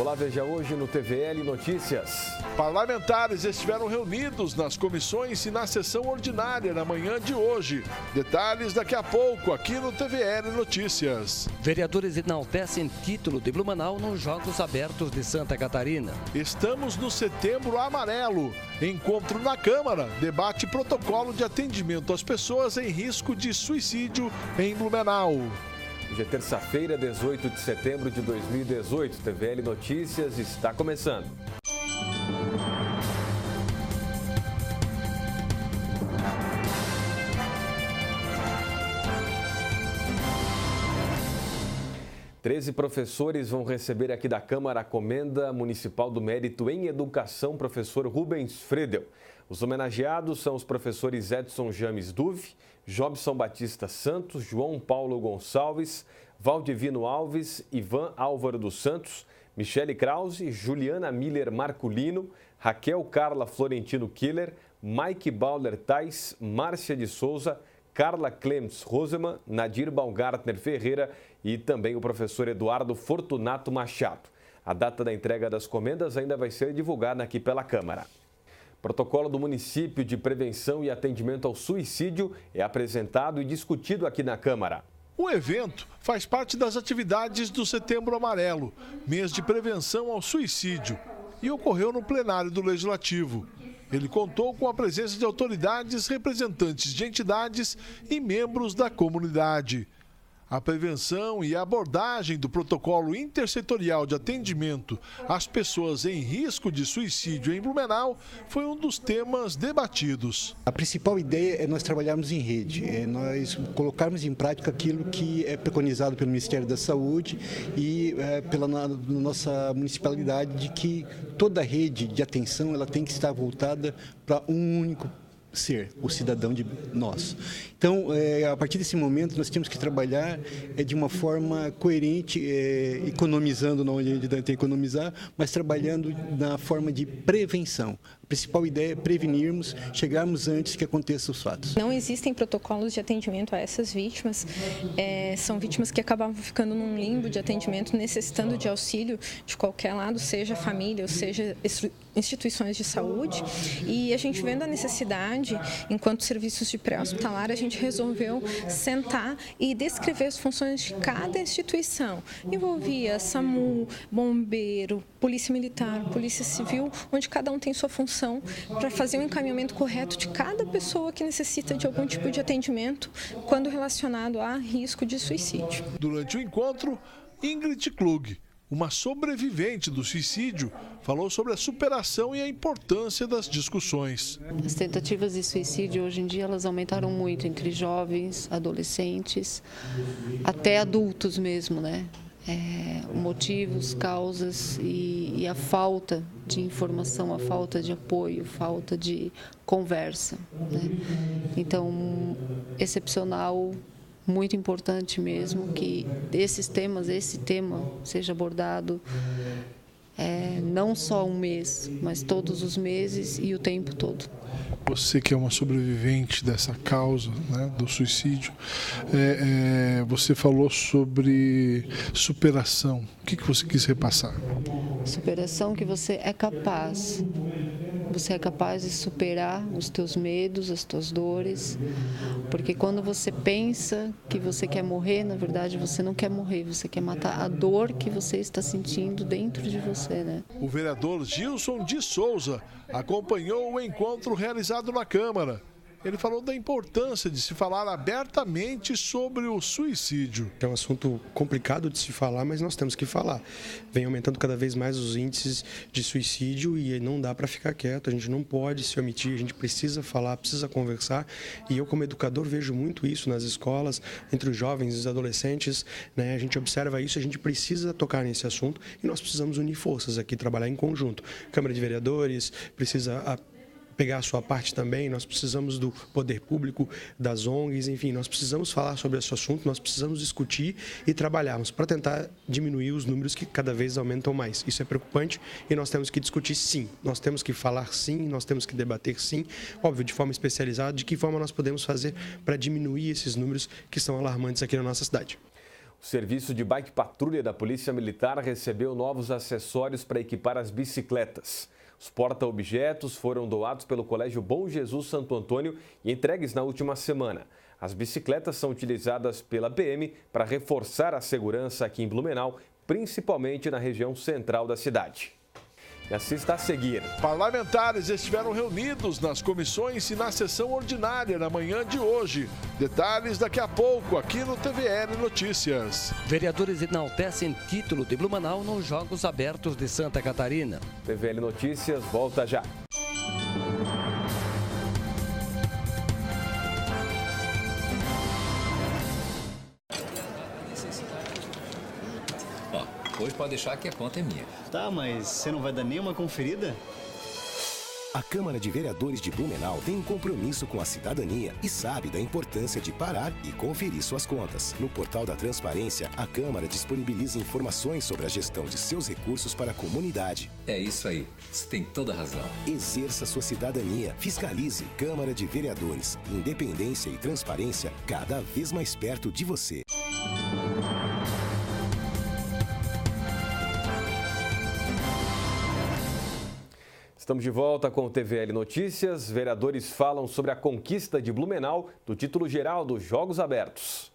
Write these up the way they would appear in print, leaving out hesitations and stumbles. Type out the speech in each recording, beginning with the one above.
Olá, veja hoje no TVL Notícias. Parlamentares estiveram reunidos nas comissões e na sessão ordinária na manhã de hoje. Detalhes daqui a pouco aqui no TVL Notícias. Vereadores enaltecem título de Blumenau nos Jogos Abertos de Santa Catarina. Estamos no Setembro Amarelo. Encontro na Câmara debate protocolo de atendimento às pessoas em risco de suicídio em Blumenau. Hoje é terça-feira, 18 de setembro de 2018. TVL Notícias está começando. Treze professores vão receber aqui da Câmara a Comenda Municipal do Mérito em Educação, professor Rubens Fredel. Os homenageados são os professores Edson James Duve, Jobson Batista Santos, João Paulo Gonçalves, Valdivino Alves, Ivan Álvaro dos Santos, Michele Krause, Juliana Miller Marculino, Raquel Carla Florentino Killer, Mike Bauler Tais, Márcia de Souza, Carla Clems Roseman, Nadir Baumgartner Ferreira e também o professor Eduardo Fortunato Machado. A data da entrega das comendas ainda vai ser divulgada aqui pela Câmara. Protocolo do município de prevenção e atendimento ao suicídio é apresentado e discutido aqui na Câmara. O evento faz parte das atividades do Setembro Amarelo, mês de prevenção ao suicídio, e ocorreu no plenário do Legislativo. Ele contou com a presença de autoridades, representantes de entidades e membros da comunidade. A prevenção e a abordagem do protocolo intersetorial de atendimento às pessoas em risco de suicídio em Blumenau foi um dos temas debatidos. A principal ideia é nós trabalharmos em rede, é nós colocarmos em prática aquilo que é preconizado pelo Ministério da Saúde e pela nossa municipalidade, de que toda a rede de atenção ela tem que estar voltada para um único ser, o cidadão de nós. Então, a partir desse momento, nós temos que trabalhar de uma forma coerente, economizando onde a gente tem que economizar, mas trabalhando na forma de prevenção. A principal ideia é prevenirmos, chegarmos antes que aconteçam os fatos. Não existem protocolos de atendimento a essas vítimas. São vítimas que acabavam ficando num limbo de atendimento, necessitando de auxílio de qualquer lado, seja família ou seja instituições de saúde. E a gente vendo a necessidade, enquanto serviços de pré-hospitalar, a gente resolveu sentar e descrever as funções de cada instituição. Envolvia SAMU, bombeiro, polícia militar, polícia civil, onde cada um tem sua função para fazer o encaminhamento correto de cada pessoa que necessita de algum tipo de atendimento quando relacionado a risco de suicídio. Durante o encontro, Ingrid Klug, uma sobrevivente do suicídio, falou sobre a superação e a importância das discussões. As tentativas de suicídio hoje em dia elas aumentaram muito entre jovens, adolescentes, até adultos mesmo, né? Motivos, causas e a falta de informação, a falta de apoio, falta de conversa, né? Então, excepcional, muito importante mesmo que esse tema seja abordado não só um mês, mas todos os meses e o tempo todo. Você que é uma sobrevivente dessa causa, né, do suicídio, você falou sobre superação. O que você quis repassar? Superação que você é capaz. Você é capaz de superar os teus medos, as tuas dores, porque quando você pensa que você quer morrer, na verdade você não quer morrer, você quer matar a dor que você está sentindo dentro de você, né? O vereador Gilson de Souza acompanhou o encontro realizado na Câmara. Ele falou da importância de se falar abertamente sobre o suicídio. É um assunto complicado de se falar, mas nós temos que falar. Vem aumentando cada vez mais os índices de suicídio e não dá para ficar quieto, a gente não pode se omitir, a gente precisa falar, precisa conversar. E eu, como educador, vejo muito isso nas escolas, entre os jovens e os adolescentes, né? A gente observa isso, a gente precisa tocar nesse assunto e nós precisamos unir forças aqui, trabalhar em conjunto. Câmara de Vereadores precisa pegar a sua parte também, nós precisamos do poder público, das ONGs, enfim, nós precisamos falar sobre esse assunto, nós precisamos discutir e trabalharmos para tentar diminuir os números que cada vez aumentam mais. Isso é preocupante e nós temos que discutir sim, nós temos que falar sim, nós temos que debater sim, óbvio, de forma especializada, de que forma nós podemos fazer para diminuir esses números que são alarmantes aqui na nossa cidade. O serviço de bike patrulha da Polícia Militar recebeu novos acessórios para equipar as bicicletas. Os porta-objetos foram doados pelo Colégio Bom Jesus Santo Antônio e entregues na última semana. As bicicletas são utilizadas pela PM para reforçar a segurança aqui em Blumenau, principalmente na região central da cidade. E assista a seguir. Parlamentares estiveram reunidos nas comissões e na sessão ordinária na manhã de hoje. Detalhes daqui a pouco aqui no TVL Notícias. Vereadores enaltecem título de Blumenau nos Jogos Abertos de Santa Catarina. TVL Notícias volta já. Hoje pode deixar que a conta é minha. Tá, mas você não vai dar nenhuma conferida? A Câmara de Vereadores de Blumenau tem um compromisso com a cidadania e sabe da importância de parar e conferir suas contas. No portal da Transparência, a Câmara disponibiliza informações sobre a gestão de seus recursos para a comunidade. É isso aí, você tem toda a razão. Exerça sua cidadania, fiscalize. Câmara de Vereadores, independência e transparência cada vez mais perto de você. Estamos de volta com o TVL Notícias. Vereadores falam sobre a conquista de Blumenau do título geral dos Jogos Abertos.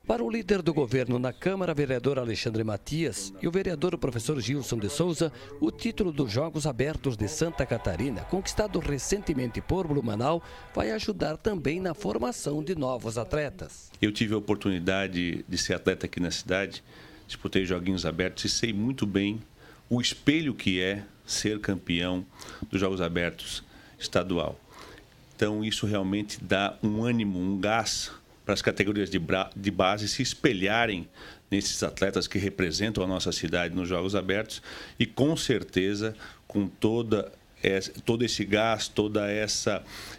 Para o líder do governo na Câmara, vereador Alexandre Matias, e o vereador professor Gilson de Souza, o título dos Jogos Abertos de Santa Catarina, conquistado recentemente por Blumenau, vai ajudar também na formação de novos atletas. Eu tive a oportunidade de ser atleta aqui na cidade, disputei Joguinhos Abertos e sei muito bem o espelho que é ser campeão dos Jogos Abertos estadual. Então, isso realmente dá um ânimo, um gás para as categorias de base se espelharem nesses atletas que representam a nossa cidade nos Jogos Abertos e, com certeza, com todo esse gás,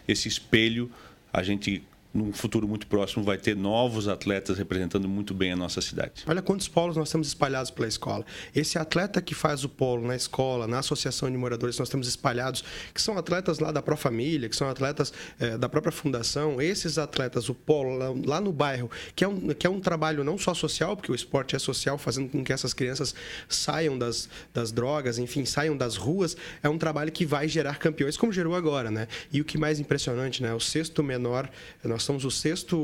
esse espelho, a gente, num futuro muito próximo, vai ter novos atletas representando muito bem a nossa cidade. Olha quantos polos nós temos espalhados pela escola. Esse atleta que faz o polo na escola, na associação de moradores, nós temos espalhados, que são atletas lá da Profamília, que são atletas da própria fundação. Esses atletas, o polo lá no bairro, que é um trabalho não só social, porque o esporte é social, fazendo com que essas crianças saiam das drogas, enfim, saiam das ruas, é um trabalho que vai gerar campeões, como gerou agora, né? E o que mais impressionante, né? O sexto menor, nós somos o sexto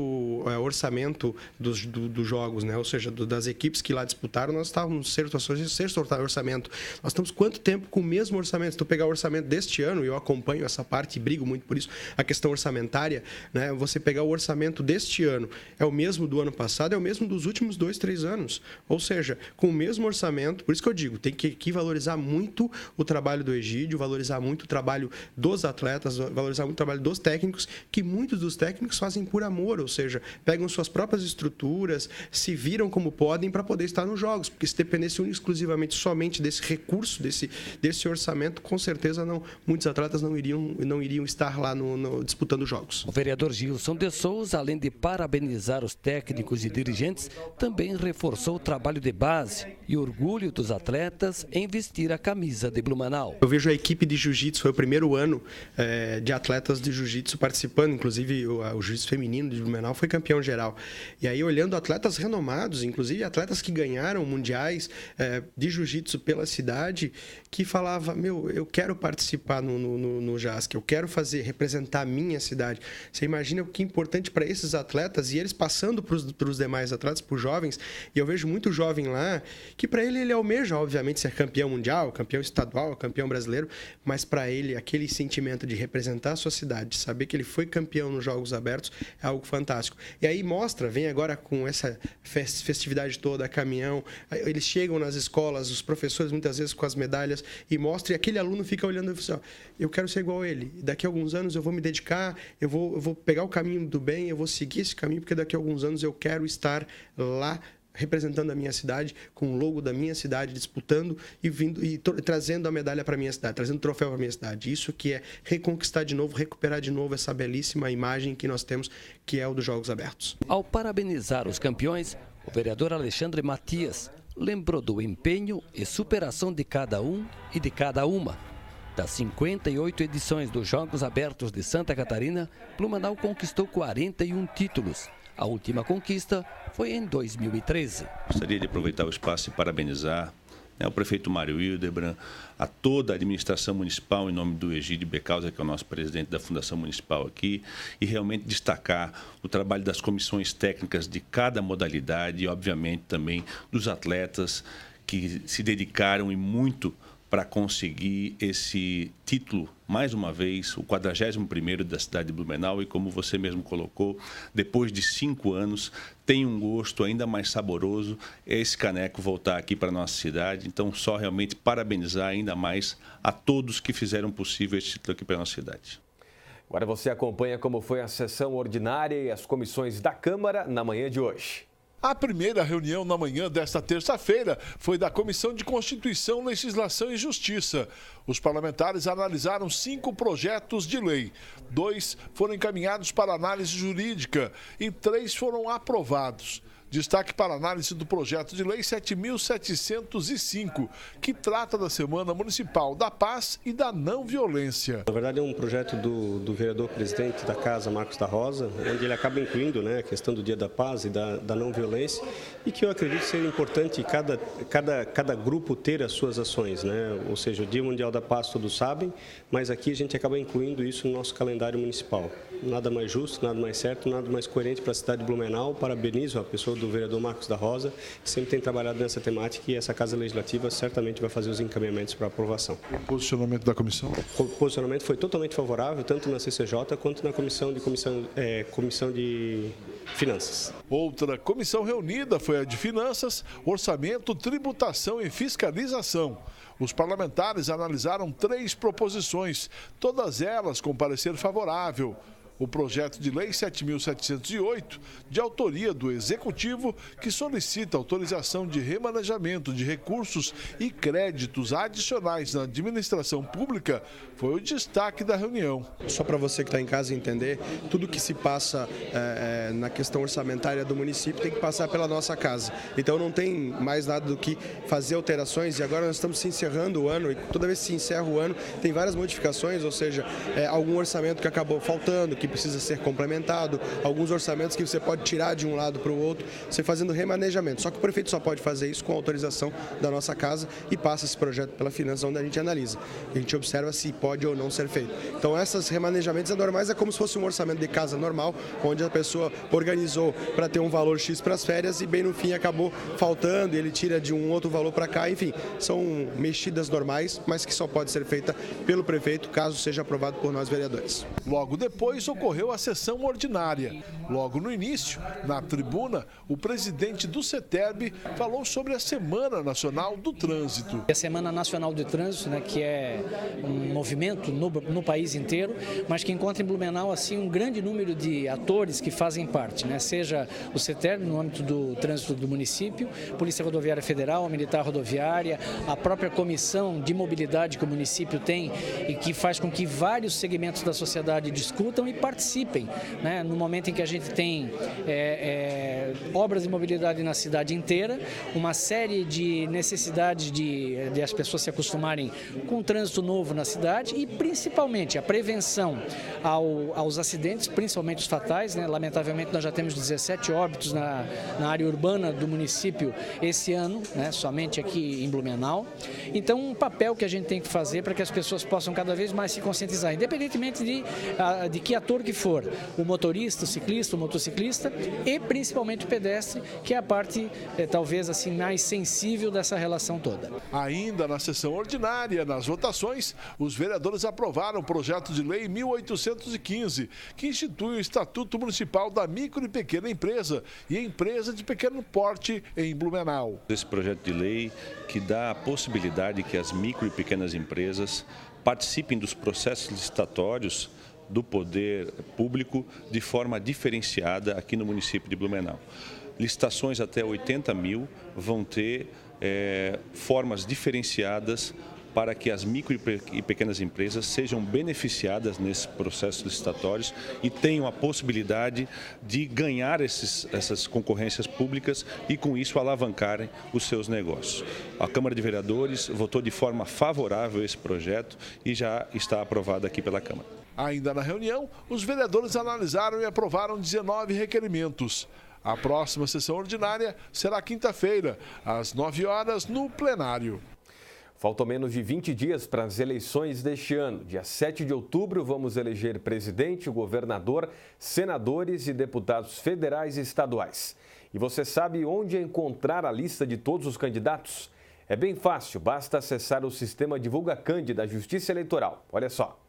orçamento dos jogos, né? Ou seja, das equipes que lá disputaram, nós estávamos no sexto orçamento. Nós estamos quanto tempo com o mesmo orçamento? Se tu pegar o orçamento deste ano, e eu acompanho essa parte e brigo muito por isso, a questão orçamentária, né? Você pegar o orçamento deste ano, é o mesmo do ano passado, é o mesmo dos últimos 2, 3 anos. Ou seja, com o mesmo orçamento, por isso que eu digo, tem que valorizar muito o trabalho do Egídio, valorizar muito o trabalho dos atletas, valorizar muito o trabalho dos técnicos, que muitos dos técnicos fazem por amor, ou seja, pegam suas próprias estruturas, se viram como podem para poder estar nos jogos, porque se dependesse exclusivamente somente desse recurso, desse orçamento, com certeza muitos atletas não iriam estar lá disputando jogos. O vereador Gilson de Souza, além de parabenizar os técnicos e dirigentes, também reforçou o trabalho de base e orgulho dos atletas em vestir a camisa de Blumenau. Eu vejo a equipe de jiu-jitsu, foi o primeiro ano de atletas de jiu-jitsu participando, inclusive o jiu-jitsu feminino de Blumenau foi campeão geral. E aí, olhando atletas renomados, inclusive atletas que ganharam mundiais de jiu-jitsu pela cidade, que falava, eu quero participar no JASC, eu quero representar a minha cidade. Você imagina o que é importante para esses atletas, e eles passando para os demais atletas, para os jovens, e eu vejo muito jovem lá, que para ele almeja, obviamente, ser campeão mundial, campeão estadual, campeão brasileiro, mas para ele, aquele sentimento de representar a sua cidade, de saber que ele foi campeão nos Jogos Abertos, é algo fantástico. E aí vem agora com essa festividade toda, caminhão, eles chegam nas escolas, os professores muitas vezes com as medalhas, e mostram, e aquele aluno fica olhando e fala assim, eu quero ser igual a ele, daqui a alguns anos eu vou me dedicar, eu vou pegar o caminho do bem, eu vou seguir esse caminho, porque daqui a alguns anos eu quero estar lá representando a minha cidade, com o logo da minha cidade, disputando e trazendo a medalha para a minha cidade, trazendo o troféu para a minha cidade. Isso que é reconquistar de novo, recuperar de novo essa belíssima imagem que nós temos, que é o dos Jogos Abertos. Ao parabenizar os campeões, o vereador Alexandre Matias lembrou do empenho e superação de cada um e de cada uma. Das 58 edições dos Jogos Abertos de Santa Catarina, Blumenau conquistou 41 títulos. A última conquista foi em 2013. Gostaria de aproveitar o espaço e parabenizar o prefeito Mário Hildebrand, a toda a administração municipal, em nome do Egídio Becausa, que é o nosso presidente da Fundação Municipal aqui, e realmente destacar o trabalho das comissões técnicas de cada modalidade e, obviamente, também dos atletas que se dedicaram e muito para conseguir esse título, mais uma vez, o 41º da cidade de Blumenau. E como você mesmo colocou, depois de 5 anos, tem um gosto ainda mais saboroso esse caneco voltar aqui para a nossa cidade. Então, só realmente parabenizar ainda mais a todos que fizeram possível esse título aqui para a nossa cidade. Agora você acompanha como foi a sessão ordinária e as comissões da Câmara na manhã de hoje. A primeira reunião na manhã desta terça-feira foi da Comissão de Constituição, Legislação e Justiça. Os parlamentares analisaram 5 projetos de lei. 2 foram encaminhados para análise jurídica e 3 foram aprovados. Destaque para a análise do projeto de lei 7.705, que trata da Semana Municipal da Paz e da Não Violência. Na verdade, é um projeto do vereador presidente da Casa, Marcos da Rosa, onde ele acaba incluindo a questão do Dia da Paz e da não violência, e que eu acredito ser importante cada grupo ter as suas ações, ou seja, o Dia Mundial da Paz todos sabem, mas aqui a gente acaba incluindo isso no nosso calendário municipal. Nada mais justo, nada mais certo, nada mais coerente para a cidade de Blumenau. Parabenizo a pessoa do vereador Marcos da Rosa, que sempre tem trabalhado nessa temática, e essa Casa Legislativa certamente vai fazer os encaminhamentos para aprovação. O posicionamento da comissão? O posicionamento foi totalmente favorável, tanto na CCJ quanto na Comissão de Finanças. Outra comissão reunida foi a de Finanças, Orçamento, Tributação e Fiscalização. Os parlamentares analisaram 3 proposições, todas elas com parecer favorável. O projeto de lei 7.708, de autoria do Executivo, que solicita autorização de remanejamento de recursos e créditos adicionais na administração pública, foi o destaque da reunião. Só para você que está em casa entender, tudo que se passa na questão orçamentária do município tem que passar pela nossa casa. Então não tem mais nada do que fazer alterações, e agora nós estamos encerrando o ano, e toda vez que se encerra o ano tem várias modificações, ou seja, algum orçamento que acabou faltando, que precisa ser complementado, alguns orçamentos que você pode tirar de um lado para o outro, você fazendo remanejamento. Só que o prefeito só pode fazer isso com autorização da nossa casa e passa esse projeto pela finança, onde a gente analisa. A gente observa se pode ou não ser feito. Então, esses remanejamentos normais é como se fosse um orçamento de casa normal, onde a pessoa organizou para ter um valor X para as férias e bem no fim acabou faltando, e ele tira de um outro valor para cá. Enfim, são mexidas normais, mas que só pode ser feita pelo prefeito, caso seja aprovado por nós vereadores. Logo depois, ocorreu a sessão ordinária. Logo no início, na tribuna, o presidente do CETERB falou sobre a Semana Nacional do Trânsito. A Semana Nacional do Trânsito, que é um movimento no país inteiro, mas que encontra em Blumenau assim, um grande número de atores que fazem parte, seja o CETERB no âmbito do trânsito do município, Polícia Rodoviária Federal, a Militar Rodoviária, a própria comissão de mobilidade que o município tem e que faz com que vários segmentos da sociedade discutam e participem, no momento em que a gente tem obras de mobilidade na cidade inteira, uma série de necessidades de as pessoas se acostumarem com o trânsito novo na cidade e principalmente a prevenção aos acidentes, principalmente os fatais. Lamentavelmente nós já temos 17 óbitos na área urbana do município esse ano, somente aqui em Blumenau. Então um papel que a gente tem que fazer para que as pessoas possam cada vez mais se conscientizar, independentemente de que ator que for, o motorista, o ciclista, o motociclista e principalmente o pedestre, que é a parte talvez assim mais sensível dessa relação toda. Ainda na sessão ordinária, nas votações, os vereadores aprovaram o projeto de lei 1815, que institui o Estatuto Municipal da Micro e Pequena Empresa e Empresa de Pequeno Porte em Blumenau. Esse projeto de lei que dá a possibilidade que as micro e pequenas empresas participem dos processos licitatórios do poder público de forma diferenciada aqui no município de Blumenau. Licitações até 80 mil vão ter formas diferenciadas para que as micro e pequenas empresas sejam beneficiadas nesses processos licitatórios e tenham a possibilidade de ganhar essas concorrências públicas e, com isso, alavancarem os seus negócios. A Câmara de Vereadores votou de forma favorável esse projeto e já está aprovado aqui pela Câmara. Ainda na reunião, os vereadores analisaram e aprovaram 19 requerimentos. A próxima sessão ordinária será quinta-feira, às 9 horas, no plenário. Faltam menos de 20 dias para as eleições deste ano. Dia 7 de outubro, vamos eleger presidente, governador, senadores e deputados federais e estaduais. E você sabe onde encontrar a lista de todos os candidatos? É bem fácil, basta acessar o sistema DivulgaCand da Justiça Eleitoral. Olha só.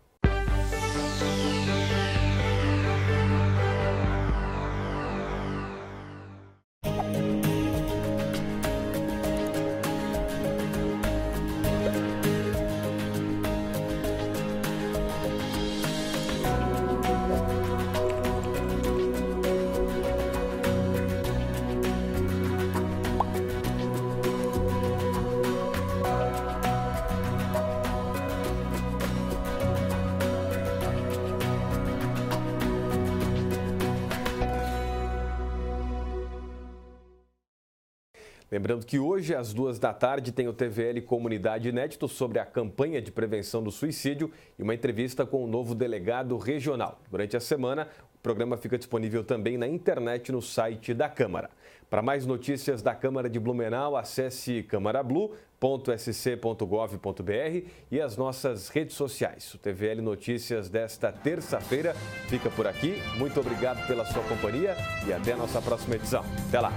Lembrando que hoje, às 14h, tem o TVL Comunidade Inédito sobre a campanha de prevenção do suicídio e uma entrevista com o novo delegado regional. Durante a semana, o programa fica disponível também na internet no site da Câmara. Para mais notícias da Câmara de Blumenau, acesse camarablu.sc.gov.br e as nossas redes sociais. O TVL Notícias desta terça-feira fica por aqui. Muito obrigado pela sua companhia e até a nossa próxima edição. Até lá!